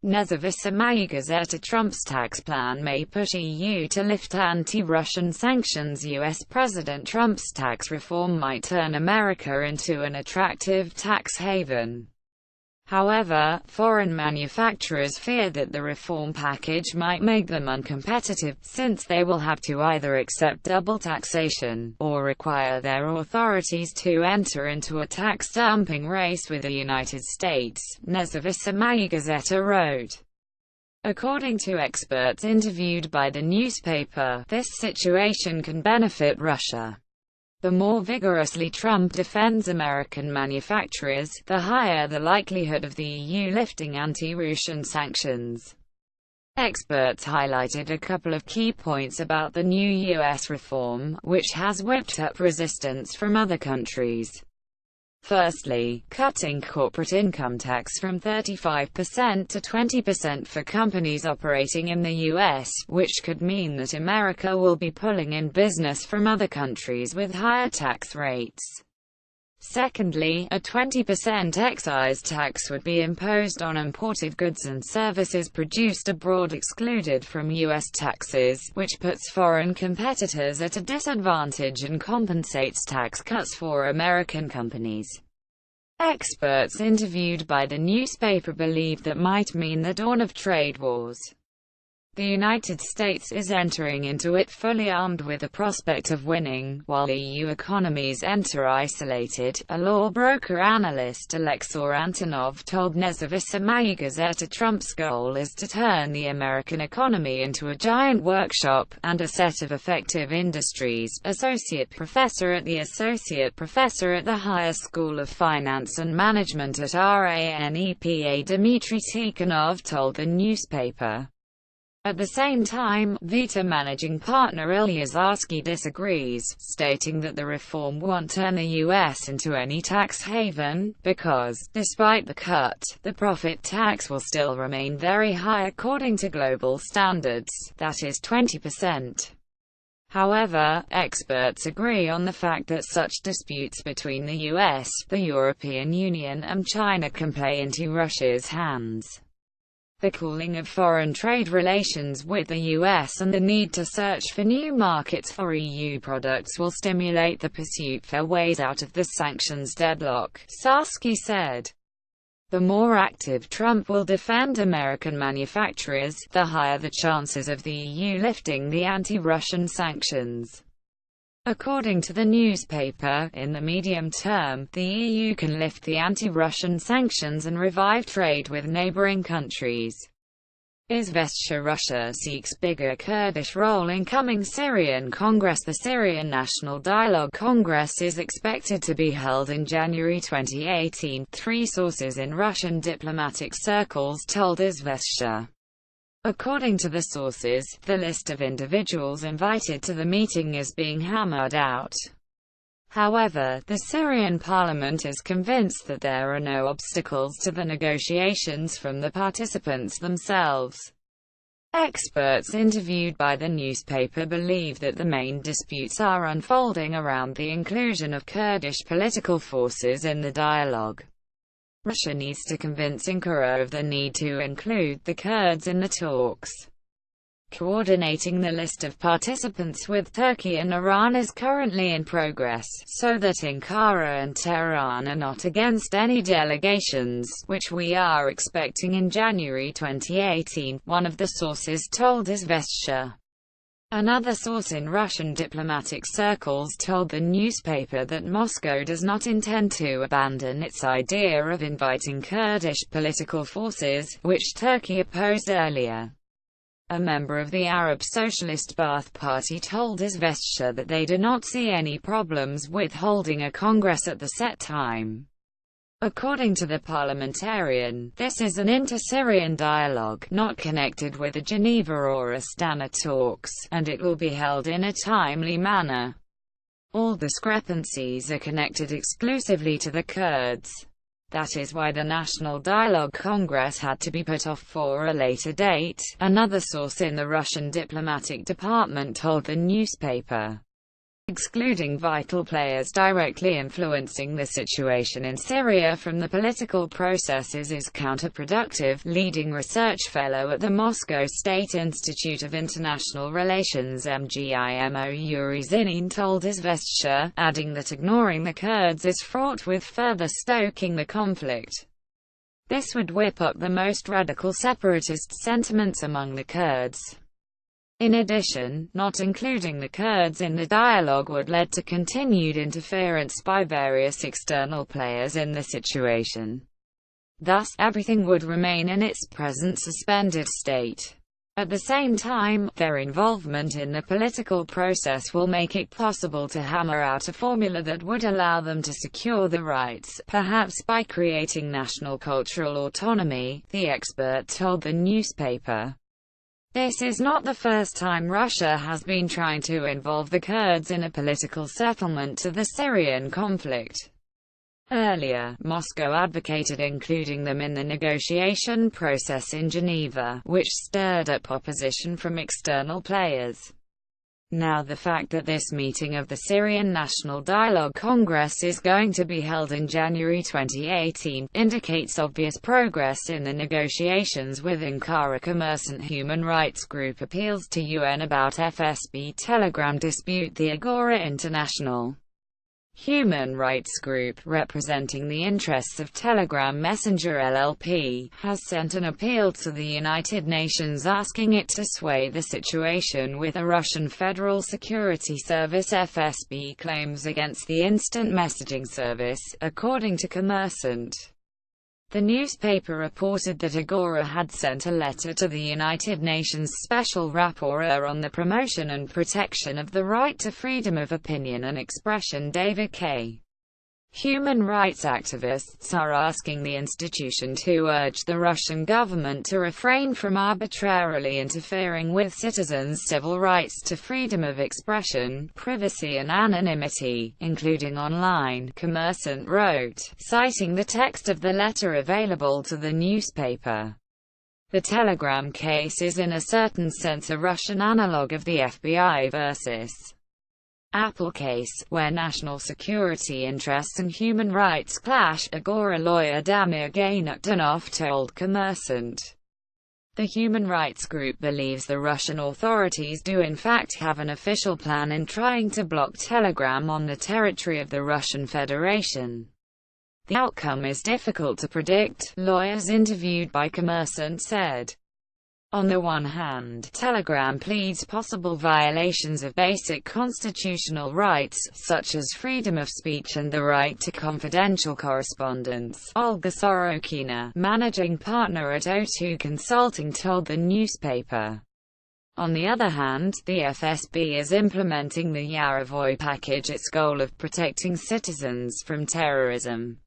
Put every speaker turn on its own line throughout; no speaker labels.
Nezavisamayi Gazeta. Trump's tax plan may push EU to lift anti-Russian sanctions. US President Trump's tax reform might turn America into an attractive tax haven. However, foreign manufacturers fear that the reform package might make them uncompetitive, since they will have to either accept double taxation, or require their authorities to enter into a tax dumping race with the United States, Nezavisamayi Gazeta wrote. According to experts interviewed by the newspaper, this situation can benefit Russia. The more vigorously Trump defends American manufacturers, the higher the likelihood of the EU lifting anti-Russian sanctions. Experts highlighted a couple of key points about the new U.S. reform, which has whipped up resistance from other countries. Firstly, cutting corporate income tax from 35% to 20% for companies operating in the U.S., which could mean that America will be pulling in business from other countries with higher tax rates. Secondly, a 20% excise tax would be imposed on imported goods and services produced abroad excluded from U.S. taxes, which puts foreign competitors at a disadvantage and compensates tax cuts for American companies. Experts interviewed by the newspaper believe that might mean the dawn of trade wars. The United States is entering into it fully armed with the prospect of winning, while EU economies enter isolated, a law broker analyst Alexei Antonov told Nezavisamayi Gazeta. Trump's goal is to turn the American economy into a giant workshop, and a set of effective industries. Associate professor at the Higher School of Finance and Management at RANEPA Dmitry Tikhonov told the newspaper. At the same time, Vita managing partner Ilya Zarsky disagrees, stating that the reform won't turn the U.S. into any tax haven, because, despite the cut, the profit tax will still remain very high according to global standards, that is 20%. However, experts agree on the fact that such disputes between the U.S., the European Union and China can play into Russia's hands. The cooling of foreign trade relations with the US and the need to search for new markets for EU products will stimulate the pursuit for ways out of the sanctions deadlock, Zarsky said. The more active Trump will defend American manufacturers, the higher the chances of the EU lifting the anti-Russian sanctions. According to the newspaper, in the medium term, the EU can lift the anti-Russian sanctions and revive trade with neighboring countries. Izvestia. Russia seeks bigger Kurdish role in coming Syrian Congress. The Syrian National Dialogue Congress is expected to be held in January 2018, three sources in Russian diplomatic circles told Izvestia. According to the sources, the list of individuals invited to the meeting is being hammered out. However, the Syrian parliament is convinced that there are no obstacles to the negotiations from the participants themselves. Experts interviewed by the newspaper believe that the main disputes are unfolding around the inclusion of Kurdish political forces in the dialogue. Russia needs to convince Ankara of the need to include the Kurds in the talks. Coordinating the list of participants with Turkey and Iran is currently in progress, so that Ankara and Tehran are not against any delegations, which we are expecting in January 2018, one of the sources told Izvestia. Another source in Russian diplomatic circles told the newspaper that Moscow does not intend to abandon its idea of inviting Kurdish political forces, which Turkey opposed earlier. A member of the Arab Socialist Ba'ath Party told Izvestia that they do not see any problems with holding a congress at the set time. According to the parliamentarian, this is an inter-Syrian dialogue, not connected with the Geneva or Astana talks, and it will be held in a timely manner. All discrepancies are connected exclusively to the Kurds. That is why the National Dialogue Congress had to be put off for a later date, another source in the Russian diplomatic department told the newspaper. Excluding vital players directly influencing the situation in Syria from the political processes is counterproductive, leading research fellow at the Moscow State Institute of International Relations MGIMO Yuri Zinin told Izvestia, adding that ignoring the Kurds is fraught with further stoking the conflict. This would whip up the most radical separatist sentiments among the Kurds. In addition, not including the Kurds in the dialogue would lead to continued interference by various external players in the situation. Thus, everything would remain in its present suspended state. At the same time, their involvement in the political process will make it possible to hammer out a formula that would allow them to secure the rights, perhaps by creating national cultural autonomy, the expert told the newspaper. This is not the first time Russia has been trying to involve the Kurds in a political settlement to the Syrian conflict. Earlier, Moscow advocated including them in the negotiation process in Geneva, which stirred up opposition from external players. Now the fact that this meeting of the Syrian National Dialogue Congress is going to be held in January 2018, indicates obvious progress in the negotiations with Ankara. Commerçant human rights group appeals to UN about FSB Telegram dispute. The Agora International human rights group, representing the interests of Telegram Messenger LLP, has sent an appeal to the United Nations asking it to sway the situation with the Russian Federal Security Service FSB claims against the instant messaging service, according to Commerçant. The newspaper reported that Agora had sent a letter to the United Nations Special Rapporteur on the promotion and protection of the right to freedom of opinion and expression David K. Human rights activists are asking the institution to urge the Russian government to refrain from arbitrarily interfering with citizens' civil rights to freedom of expression, privacy and anonymity, including online, Commerçant wrote, citing the text of the letter available to the newspaper. The Telegram case is in a certain sense a Russian analog of the FBI versus Apple case, where national security interests and human rights clash, Agora lawyer Damir Gaynukdanov told Commerçant. The human rights group believes the Russian authorities do in fact have an official plan in trying to block Telegram on the territory of the Russian Federation. The outcome is difficult to predict, lawyers interviewed by Commerçant said. On the one hand, Telegram pleads possible violations of basic constitutional rights, such as freedom of speech and the right to confidential correspondence. Olga Sorokina, managing partner at O2 Consulting, told the newspaper. On the other hand, the FSB is implementing the Yarovoy package, its goal of protecting citizens from terrorism.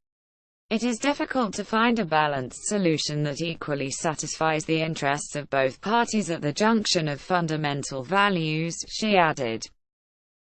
It is difficult to find a balanced solution that equally satisfies the interests of both parties at the junction of fundamental values, she added.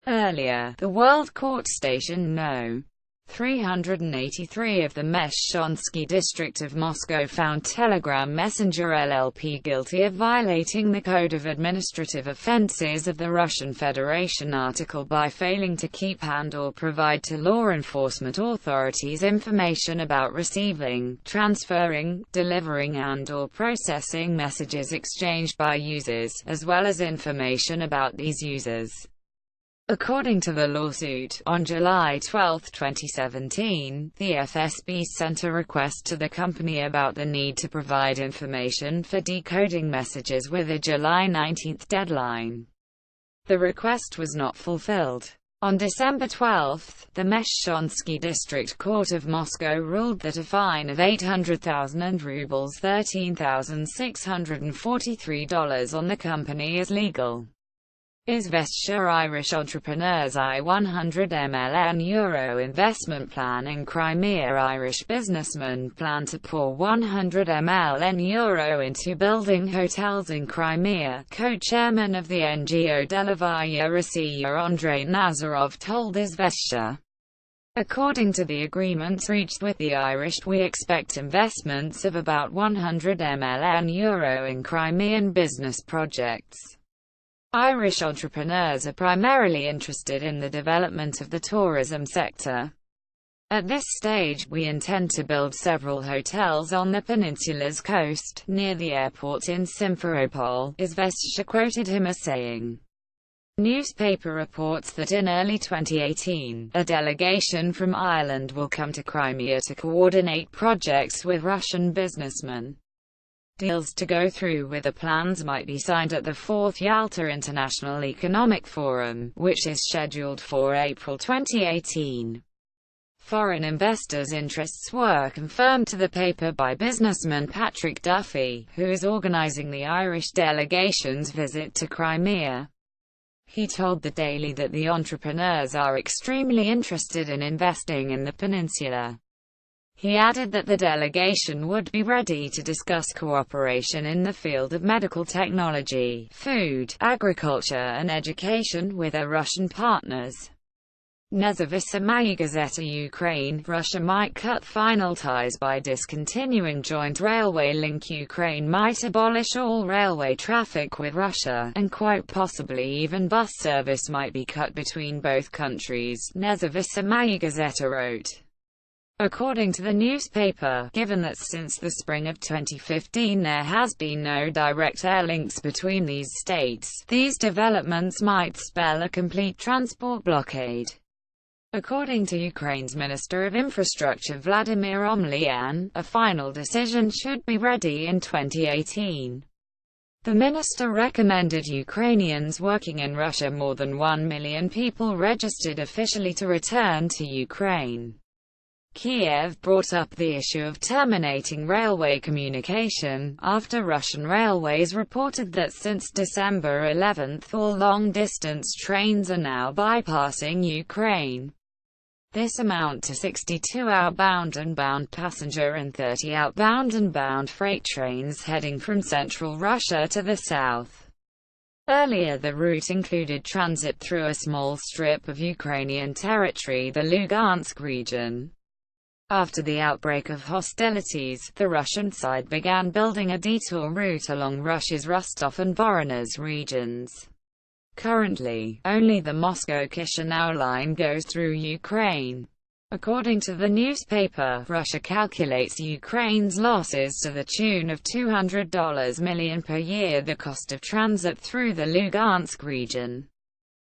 Earlier, the World Court Station No. 383 of the Meshchonsky district of Moscow found Telegram Messenger LLP guilty of violating the Code of Administrative Offenses of the Russian Federation article by failing to keep and/or provide to law enforcement authorities information about receiving, transferring, delivering and/or processing messages exchanged by users, as well as information about these users. According to the lawsuit, on July 12, 2017, the FSB sent a request to the company about the need to provide information for decoding messages with a July 19 deadline. The request was not fulfilled. On December 12, the Meshchonsky District Court of Moscow ruled that a fine of 800,000 rubles $13,643 on the company is legal. Izvestia Irish entrepreneurs €100 million investment plan in Crimea. Irish businessmen plan to pour €100 million into building hotels in Crimea, co-chairman of the NGO Delavaya Rossiya Andrei Nazarov told Izvestia. According to the agreements reached with the Irish, we expect investments of about €100 million in Crimean business projects. Irish entrepreneurs are primarily interested in the development of the tourism sector. At this stage, we intend to build several hotels on the peninsula's coast, near the airport in Simferopol, Izvestia quoted him as saying. The newspaper reports that in early 2018, a delegation from Ireland will come to Crimea to coordinate projects with Russian businessmen. Deals to go through with the plans might be signed at the 4th Yalta International Economic Forum, which is scheduled for April 2018. Foreign investors' interests were confirmed to the paper by businessman Patrick Duffy, who is organizing the Irish delegation's visit to Crimea. He told the Daily that the entrepreneurs are extremely interested in investing in the peninsula. He added that the delegation would be ready to discuss cooperation in the field of medical technology, food, agriculture and education with their Russian partners. Nezavisaya Gazeta Ukraine, Russia might cut final ties by discontinuing joint railway link. Ukraine might abolish all railway traffic with Russia, and quite possibly even bus service might be cut between both countries, Nezavisaya Gazeta wrote. According to the newspaper, given that since the spring of 2015 there has been no direct air links between these states, these developments might spell a complete transport blockade. According to Ukraine's Minister of Infrastructure Vladimir Omlyan, a final decision should be ready in 2018. The minister recommended Ukrainians working in Russia. More than 1 million people registered officially to return to Ukraine. Kiev brought up the issue of terminating railway communication, after Russian railways reported that since December 11 all long-distance trains are now bypassing Ukraine. This amount to 62 outbound and bound passenger and 30 outbound and bound freight trains heading from central Russia to the south. Earlier the route included transit through a small strip of Ukrainian territory, the Lugansk region. After the outbreak of hostilities, the Russian side began building a detour route along Russia's Rostov and Voronezh regions. Currently, only the Moscow-Chisinau line goes through Ukraine. According to the newspaper, Russia calculates Ukraine's losses to the tune of $200 million per year, the cost of transit through the Lugansk region.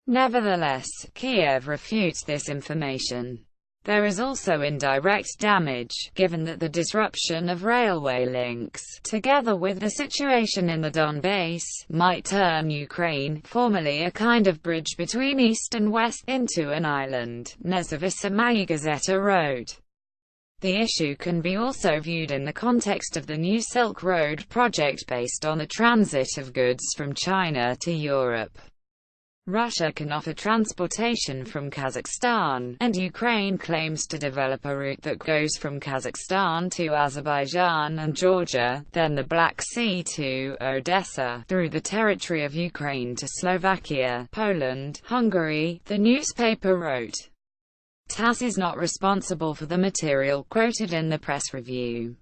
Nevertheless, Kiev refutes this information. There is also indirect damage, given that the disruption of railway links, together with the situation in the Donbass, might turn Ukraine, formerly a kind of bridge between east and west, into an island, Nezavisaya Gazeta wrote. The issue can be also viewed in the context of the new Silk Road project based on the transit of goods from China to Europe. Russia can offer transportation from Kazakhstan, and Ukraine claims to develop a route that goes from Kazakhstan to Azerbaijan and Georgia, then the Black Sea to Odessa, through the territory of Ukraine to Slovakia, Poland, Hungary, the newspaper wrote. TASS is not responsible for the material quoted in the press review.